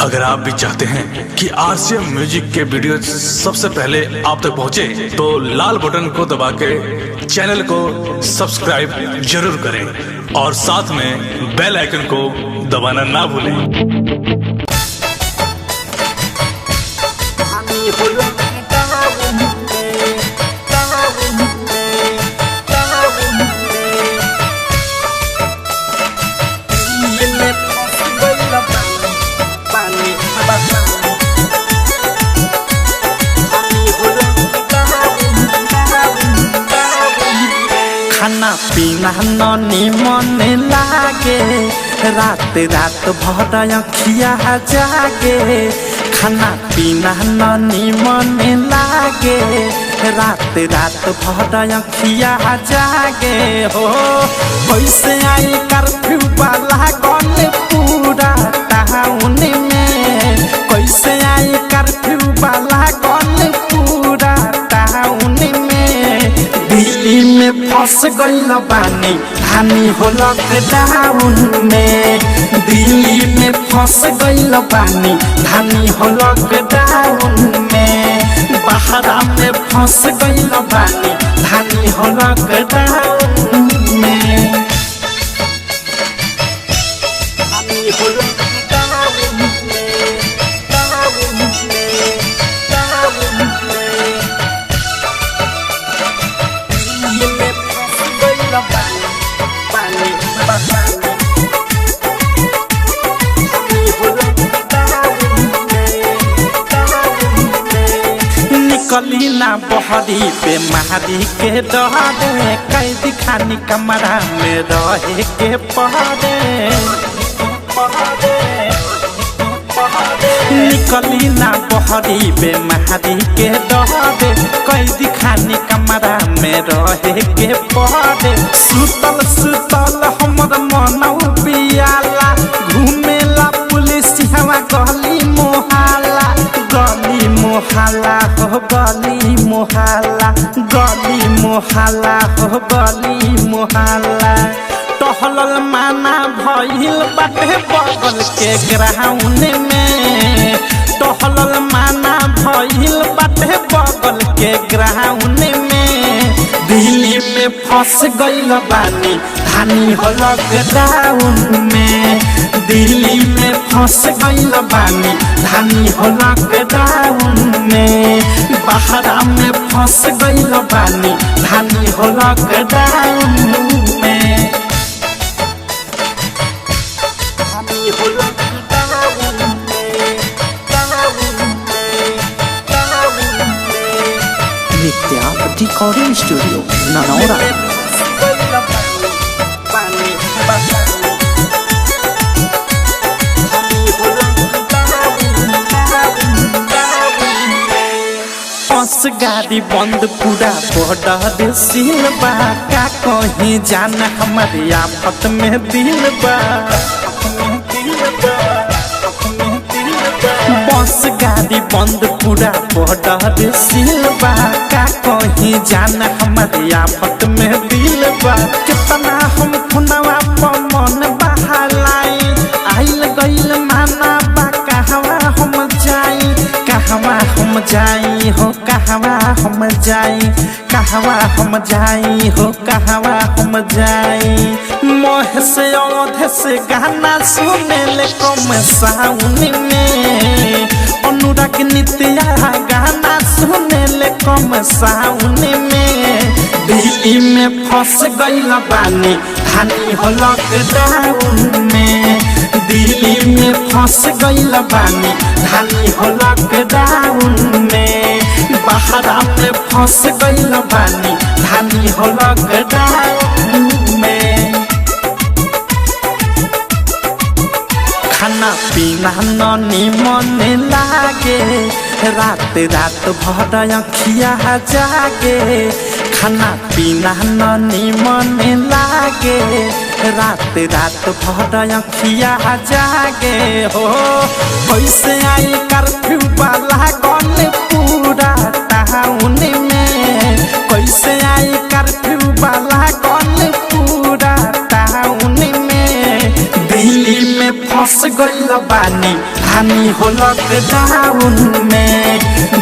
अगर आप भी चाहते हैं कि आरसीएम म्यूजिक के वीडियो सबसे पहले आप तक पहुंचे, तो लाल बटन को दबा के चैनल को सब्सक्राइब जरूर करें और साथ में बेल आइकन को दबाना ना भूलें। खाना पीना ननी मन लागे, रात रात भर अखिया जागे। खाना पीना ननी मन लागे, रात रात भर अखिया जागे। हो कैसे आई कर्फ्यू वाला गन पूरा टाउन में, कैसे आई कर्फ्यू वाला गन पूरा टाउन में। दिल्ली में फंस गइल बानी हानि हो लॉकडाउन में, दिल्ली में फंस गइल बानी हानि हो लॉकडाउन में। बहरा में फंस गइल बानी हानि हो लॉकडाउन में। हानि हो लॉकडाउन में, टाउन में, टाउन में। दिल्ली में फंस गइल बानी हानि हो लॉकडाउन में, टाउन में। निकली ना बहरी पे महारी के डरे, कैदी खानी कमरा में रहे के पहरे। निकली ना बहरी पे महारी के डरे, कैदी खानी कमरा में रहे के पहरे। सुतल सुतल हमर मनौ पियाला, घूमेला पुलिस हवा गली मोहल्ला। गली मोहल्ला हो गली मोहल्ला, गली मोहल्ला हो गली मोहल्ला। टहलल माना भइल बाटे बगल के ग्राउंड में, टहलल माना भइल बाटे बगल के ग्राउंड में। दिल्ली में फंस गइल बानी हानि हो लॉकडाउन में, दिल्ली में फंस गइल बानी हानि हो लॉकडाउन में। बहरा में फंस गइल बानी हानि हो लॉकडाउन में। हानि हो लॉकडाउन में, टाउन में, टाउन में। नित्या रिकॉर्डिंग स्टूडियो ननौरा। बस गाड़ी बंद पूरा बॉर्डर सील बा, का कहीं जाना हमारे आफत में दिल बा। बस गाड़ी बंद पूरा बॉर्डर सील बा, का कहीं जाना हमारे आफत में दिल बा। कितना हम खुनवा पर मन बहालाई, आइल गइल माना बा कहवा हम जाई, कहवा हम जाई हो कहवा हम जाई, कहवा हम जाई हो कहवा हम जाई। मोह से औध से गाना सुने ले कम साउन में, अनुराग नित्या गाना सुने ले कम साउन में। दिल्ली में फंस गइल बानी हानि हो लॉकडाउन में, दिल्ली में फंस गइल बानी हानि हो लॉकडाउन में। बहरा में फंस गइल बानी हानि हो लॉकडाउन में। खाना पीना ननी मन लागे, रात रात भर अखिया जागे। खाना पीना ननी मन लागे, रात रात भर अखिया जागे। हो कैसे आई कर्फ्यू वाला गन पूरा टाउन में, कैसे आई कर्फ्यू वाला गन पूरा टाउन में। दिल्ली में फंस गइल बानी हानि हो लॉकडाउन में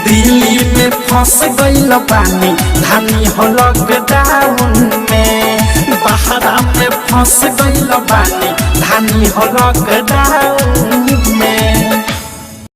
दिल्ली में फंस गइल बानी हानि हो लॉकडाउन में बहरा में फंस गइल बानी हानि हो लॉकडाउन में